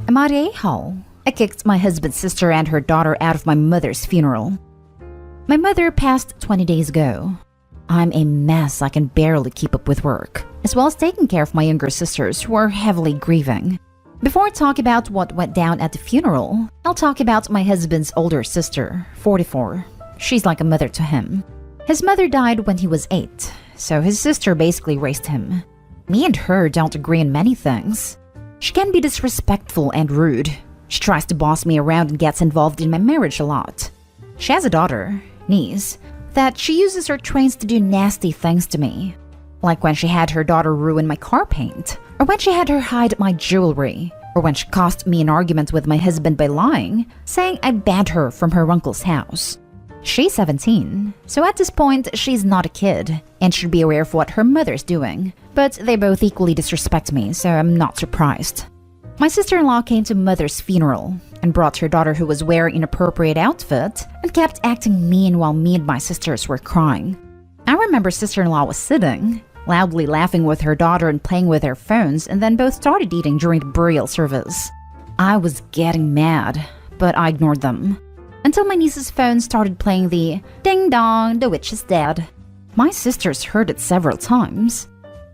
AITA Hall. I kicked my husband's sister and her daughter out of my mother's funeral. My mother passed 20 days ago. I'm a mess. I can barely keep up with work, as well as taking care of my younger sisters who are heavily grieving. Before I talk about what went down at the funeral, I'll talk about my husband's older sister, 44. She's like a mother to him. His mother died when he was 8, so his sister basically raised him. Me and her don't agree on many things. She can be disrespectful and rude. She tries to boss me around and gets involved in my marriage a lot. She has a daughter, niece, that she uses or trains to do nasty things to me. Like when she had her daughter ruin my car paint, or when she had her hide my jewelry, or when she caused me an argument with my husband by lying, saying I banned her from her uncle's house. She's 17, so at this point she's not a kid and should be aware of what her mother's doing, but they both equally disrespect me, so I'm not surprised. My sister-in-law came to mother's funeral and brought her daughter who was wearing an inappropriate outfit and kept acting mean while me and my sisters were crying. I remember sister-in-law was sitting, loudly laughing with her daughter and playing with their phones, and then both started eating during the burial service. I was getting mad, but I ignored them. Until my niece's phone started playing the ding dong, the witch is dead. My sisters heard it several times.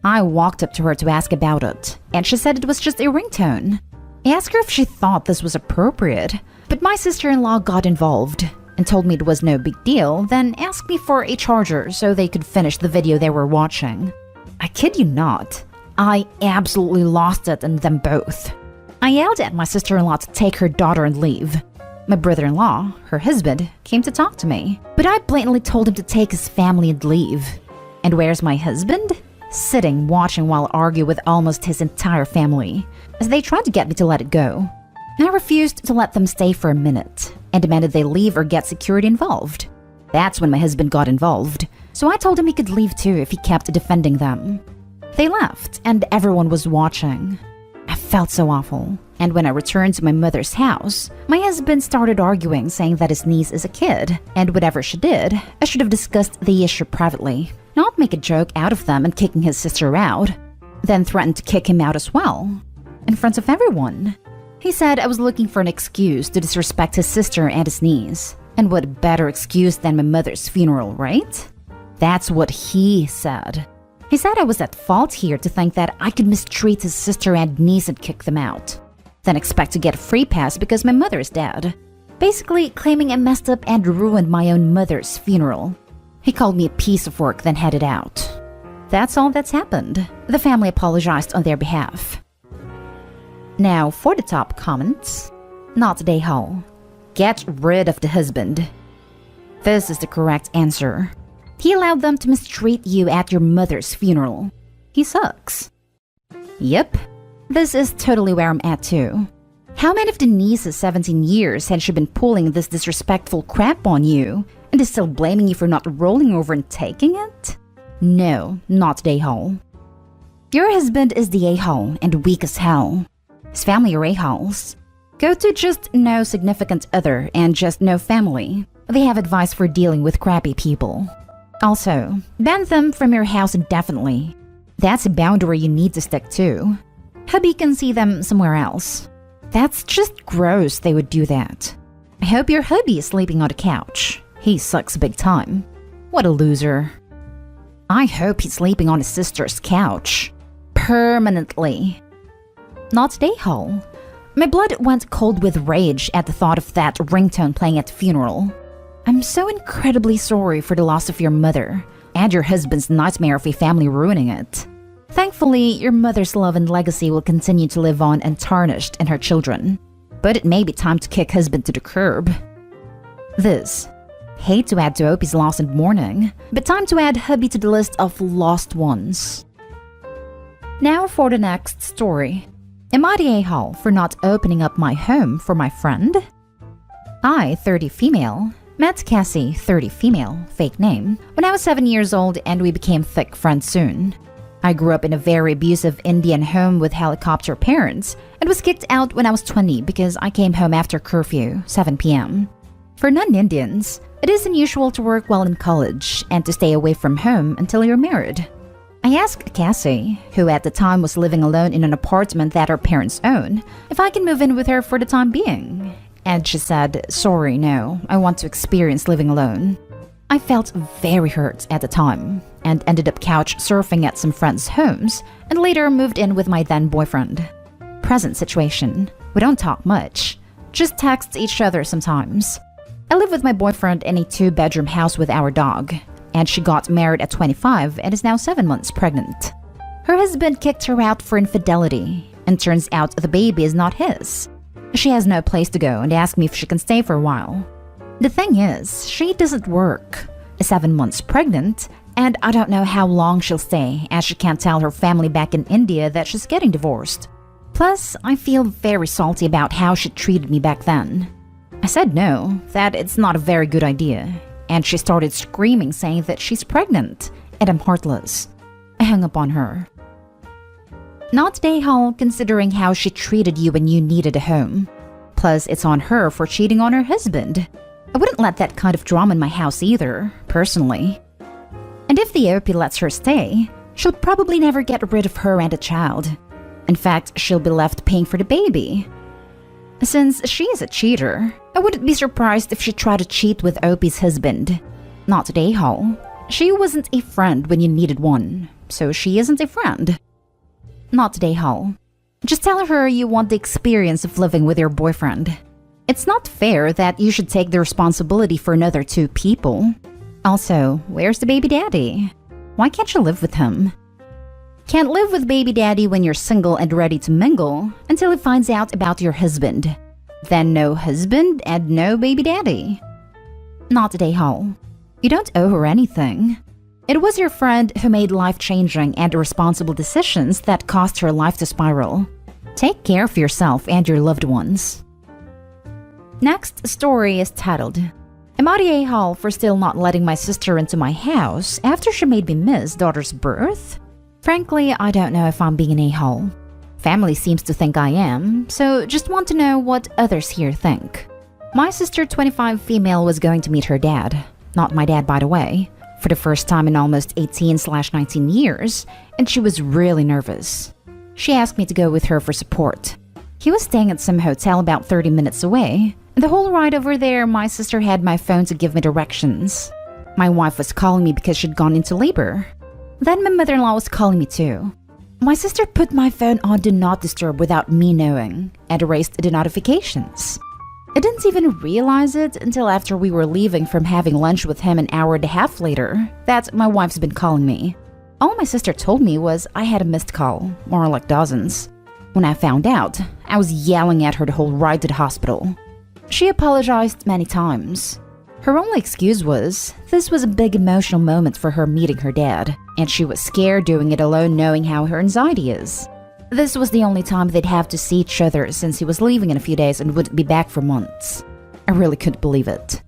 I walked up to her to ask about it, and she said it was just a ringtone. I asked her if she thought this was appropriate, but my sister-in-law got involved and told me it was no big deal, then asked me for a charger so they could finish the video they were watching. I kid you not, I absolutely lost it and them both. I yelled at my sister-in-law to take her daughter and leave. My brother-in-law, her husband, came to talk to me, but I blatantly told him to take his family and leave. And where's my husband? Sitting watching while I argue with almost his entire family, as they tried to get me to let it go. I refused to let them stay for a minute, and demanded they leave or get security involved. That's when my husband got involved, so I told him he could leave too if he kept defending them. They left, and everyone was watching. I felt so awful, and when I returned to my mother's house, my husband started arguing, saying that his niece is a kid, and whatever she did, I should have discussed the issue privately, not make a joke out of them and kicking his sister out, then threatened to kick him out as well, in front of everyone. He said I was looking for an excuse to disrespect his sister and his niece, and what better excuse than my mother's funeral, right? That's what he said. He said I was at fault here to think that I could mistreat his sister and niece and kick them out, then expect to get a free pass because my mother is dead. Basically claiming I messed up and ruined my own mother's funeral. He called me a piece of work, then headed out. That's all that's happened. The family apologized on their behalf. Now for the top comments. Not today, Hall. Get rid of the husband. This is the correct answer. He allowed them to mistreat you at your mother's funeral. He sucks. Yep, this is totally where I'm at too. How many of the niece's 17 years had she been pulling this disrespectful crap on you, and is still blaming you for not rolling over and taking it? No, not the a-hole. Your husband is the a-hole and weak as hell. His family are a-holes. Go to just no significant other and just no family. They have advice for dealing with crappy people. Also, ban them from your house indefinitely. That's a boundary you need to stick to. Hubby can see them somewhere else. That's just gross they would do that. I hope your hubby is sleeping on the couch. He sucks big time. What a loser. I hope he's sleeping on his sister's couch. Permanently. Not today, Hall. My blood went cold with rage at the thought of that ringtone playing at the funeral. I'm so incredibly sorry for the loss of your mother, and your husband's nightmare of a family ruining it. Thankfully, your mother's love and legacy will continue to live on untarnished in her children. But it may be time to kick husband to the curb. This. Hate to add to Opie's loss and mourning, but time to add hubby to the list of lost ones. Now for the next story. Am I the a-hole for not opening up my home for my friend? I, 30 female, met Cassie, 30 female, fake name, when I was 7 years old and we became thick friends soon. I grew up in a very abusive Indian home with helicopter parents and was kicked out when I was 20 because I came home after curfew, 7 p.m. For non-Indians, it is unusual to work while in college and to stay away from home until you're married. I asked Cassie, who at the time was living alone in an apartment that her parents own, if I can move in with her for the time being. And she said, "Sorry, no, I want to experience living alone." I felt very hurt at the time and ended up couch surfing at some friends' homes and later moved in with my then boyfriend. Present situation. We don't talk much, just text each other sometimes. I live with my boyfriend in a 2-bedroom house with our dog, and she got married at 25 and is now 7 months pregnant. Her husband kicked her out for infidelity, and turns out the baby is not his. She has no place to go and asked me if she can stay for a while. The thing is, she doesn't work, is 7 months pregnant, and I don't know how long she'll stay as she can't tell her family back in India that she's getting divorced. Plus, I feel very salty about how she treated me back then. I said no, that it's not a very good idea, and she started screaming saying that she's pregnant, and I'm heartless. I hung up on her. Not today, Hall, considering how she treated you when you needed a home. Plus, it's on her for cheating on her husband. I wouldn't let that kind of drama in my house either, personally. And if the OP lets her stay, she'll probably never get rid of her and a child. In fact, she'll be left paying for the baby. Since she is a cheater, I wouldn't be surprised if she tried to cheat with OP's husband. Not today, Hall. She wasn't a friend when you needed one, so she isn't a friend. Not today, Hall. Just tell her you want the experience of living with your boyfriend. It's not fair that you should take the responsibility for another 2 people. Also, where's the baby daddy? Why can't you live with him? Can't live with baby daddy when you're single and ready to mingle until he finds out about your husband. Then no husband and no baby daddy. Not today, Hall. You don't owe her anything. It was your friend who made life-changing and irresponsible decisions that caused her life to spiral. Take care of yourself and your loved ones. Next story is titled, "Am I the a-hole for still not letting my sister into my house after she made me miss daughter's birth?" Frankly, I don't know if I'm being an a-hole. Family seems to think I am, so just want to know what others here think. My sister, 25 female, was going to meet her dad. Not my dad, by the way. For the first time in almost 18/19 years, and she was really nervous. She asked me to go with her for support. He was staying at some hotel about 30 minutes away, and the whole ride over there, my sister had my phone to give me directions. My wife was calling me because she'd gone into labor. Then my mother-in-law was calling me too. My sister put my phone on Do Not Disturb without me knowing, and erased the notifications. I didn't even realize it until after we were leaving from having lunch with him an hour and a half later that my wife's been calling me. All my sister told me was I had a missed call, more like dozens. When I found out, I was yelling at her the whole ride to the hospital. She apologized many times. Her only excuse was this was a big emotional moment for her meeting her dad, and she was scared doing it alone knowing how her anxiety is. This was the only time they'd have to see each other since he was leaving in a few days and wouldn't be back for months. I really couldn't believe it.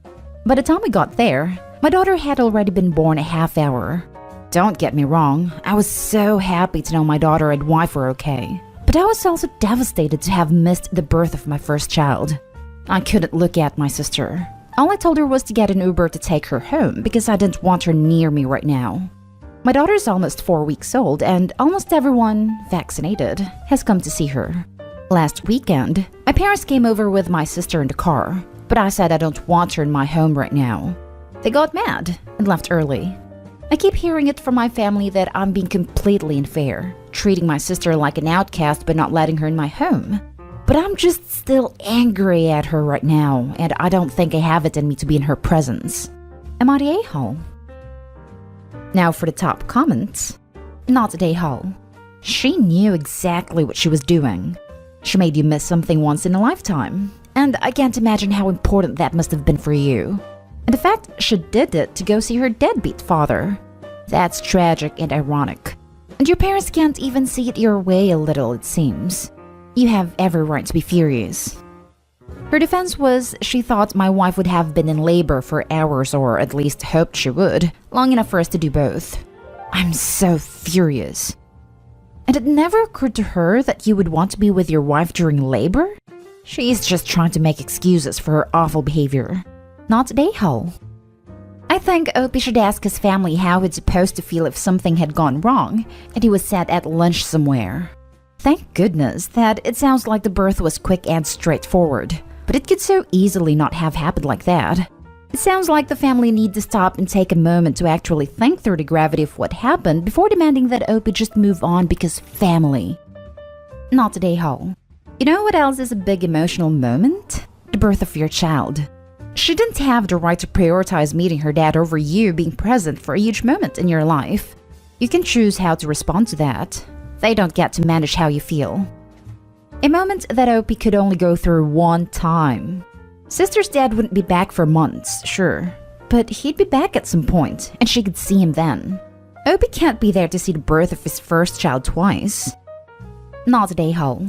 By the time we got there, my daughter had already been born a half hour. Don't get me wrong, I was so happy to know my daughter and wife were okay. But I was also devastated to have missed the birth of my first child. I couldn't look at my sister. All I told her was to get an Uber to take her home because I didn't want her near me right now. My daughter's almost 4 weeks old and almost everyone vaccinated has come to see her. Last weekend, my parents came over with my sister in the car, but I said I don't want her in my home right now. They got mad and left early. I keep hearing it from my family that I'm being completely unfair, treating my sister like an outcast but not letting her in my home. But I'm just still angry at her right now, and I don't think I have it in me to be in her presence. Am I the a-hole? Now for the top comments. Not the a-hole. She knew exactly what she was doing. She made you miss something once in a lifetime, and I can't imagine how important that must have been for you. And the fact she did it to go see her deadbeat father. That's tragic and ironic. And your parents can't even see it your way a little, it seems. You have every right to be furious. Her defense was she thought my wife would have been in labor for hours, or at least hoped she would, long enough for us to do both. I'm so furious. And it never occurred to her that you would want to be with your wife during labor? She's just trying to make excuses for her awful behavior. Not a-hole. I think Opie should ask his family how he's supposed to feel if something had gone wrong and he was sat at lunch somewhere. Thank goodness that it sounds like the birth was quick and straightforward, but it could so easily not have happened like that. It sounds like the family need to stop and take a moment to actually think through the gravity of what happened before demanding that Opie just move on because family. Not today, Hall. You know what else is a big emotional moment? The birth of your child. She didn't have the right to prioritize meeting her dad over you being present for a huge moment in your life. You can choose how to respond to that. They don't get to manage how you feel. A moment that Opie could only go through one time. Sister's dad wouldn't be back for months, sure, but he'd be back at some point, and she could see him then. Opie can't be there to see the birth of his first child twice. Not today, Hull.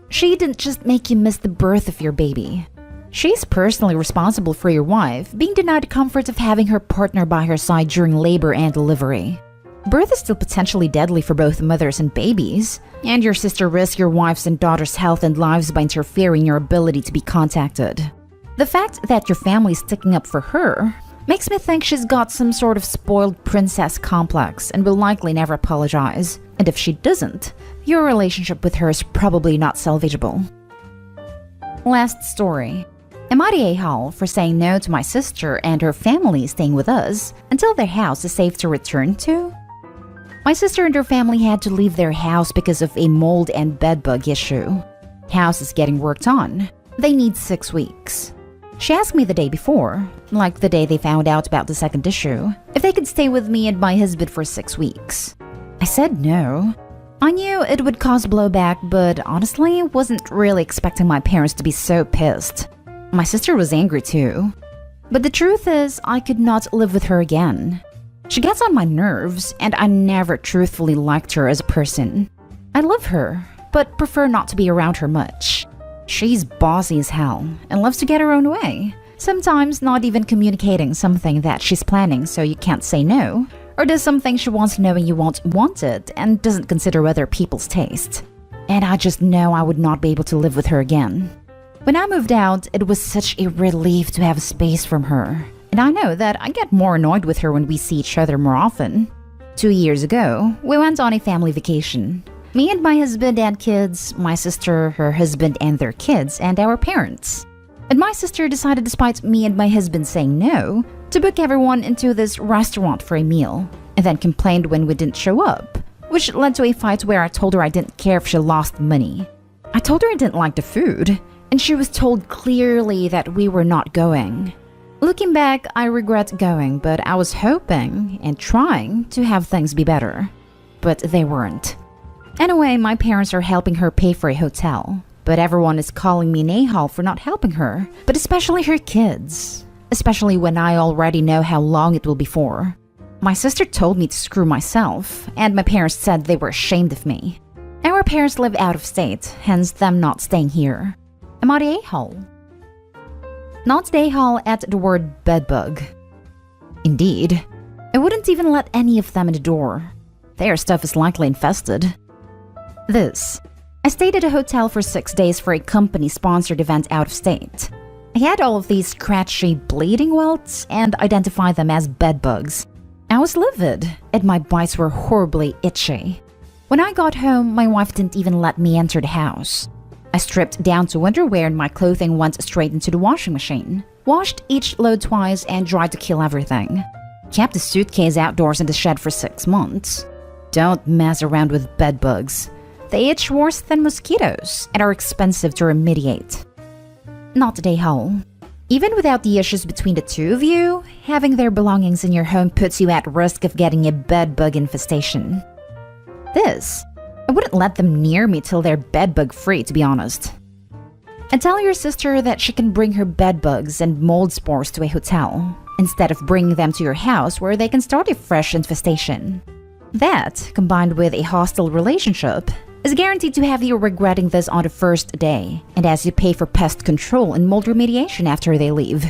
She didn't just make you miss the birth of your baby. She's personally responsible for your wife being denied the comfort of having her partner by her side during labor and delivery. Birth is still potentially deadly for both mothers and babies, and your sister risks your wife's and daughter's health and lives by interfering in your ability to be contacted. The fact that your family is sticking up for her makes me think she's got some sort of spoiled princess complex and will likely never apologize. And if she doesn't, your relationship with her is probably not salvageable. Last story. Am I the a-hole for saying no to my sister and her family staying with us until their house is safe to return to? My sister and her family had to leave their house because of a mold and bedbug issue. House is getting worked on. They need 6 weeks. She asked me the day before, like the day they found out about the second issue, if they could stay with me and my husband for 6 weeks. I said no. I knew it would cause blowback, but honestly, wasn't really expecting my parents to be so pissed. My sister was angry too. But the truth is, I could not live with her again. She gets on my nerves, and I never truthfully liked her as a person. I love her, but prefer not to be around her much. She's bossy as hell and loves to get her own way, sometimes not even communicating something that she's planning so you can't say no, or does something she wants knowing you won't want it and doesn't consider other people's taste. And I just know I would not be able to live with her again. When I moved out, it was such a relief to have space from her, and I know that I get more annoyed with her when we see each other more often. 2 years ago, we went on a family vacation. Me and my husband and kids, my sister, her husband and their kids, and our parents. And my sister decided, despite me and my husband saying no, to book everyone into this restaurant for a meal, and then complained when we didn't show up, which led to a fight where I told her I didn't care if she lost money. I told her I didn't like the food, and she was told clearly that we were not going. Looking back, I regret going, but I was hoping and trying to have things be better. But they weren't. Anyway, my parents are helping her pay for a hotel, but everyone is calling me an a-hole for not helping her, but especially her kids. Especially when I already know how long it will be for. My sister told me to screw myself, and my parents said they were ashamed of me. Our parents live out of state, hence them not staying here. Am I the a-hole? Not the a-hole at the word bedbug. Indeed. I wouldn't even let any of them in the door. Their stuff is likely infested. I stayed at a hotel for 6 days for a company-sponsored event out of state. I had all of these scratchy bleeding welts and identified them as bedbugs. I was livid, and my bites were horribly itchy. When I got home, my wife didn't even let me enter the house. I stripped down to underwear and my clothing went straight into the washing machine, washed each load twice and dried to kill everything. Kept the suitcase outdoors in the shed for 6 months. Don't mess around with bedbugs. They itch worse than mosquitoes and are expensive to remediate. Not today, Hull. Even without the issues between the two of you, having their belongings in your home puts you at risk of getting a bedbug infestation. I wouldn't let them near me till they're bedbug free, to be honest. And tell your sister that she can bring her bedbugs and mold spores to a hotel, instead of bringing them to your house where they can start a fresh infestation. That, combined with a hostile relationship, is guaranteed to have you regretting this on the first day, and as you pay for pest control and mold remediation after they leave.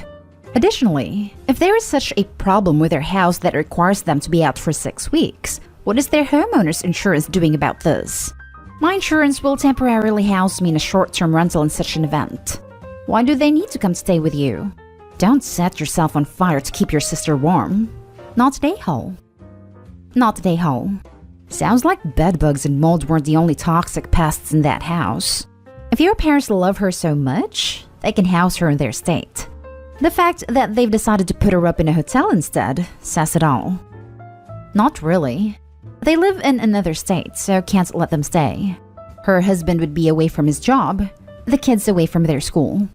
Additionally, if there is such a problem with their house that requires them to be out for 6 weeks, what is their homeowner's insurance doing about this? My insurance will temporarily house me in a short-term rental in such an event. Why do they need to come stay with you? Don't set yourself on fire to keep your sister warm. Not today, Ho. Not today, Ho. Sounds like bedbugs and mold weren't the only toxic pests in that house. If your parents love her so much, they can house her in their state. The fact that they've decided to put her up in a hotel instead says it all. Not really. They live in another state, so can't let them stay. Her husband would be away from his job, the kids away from their school.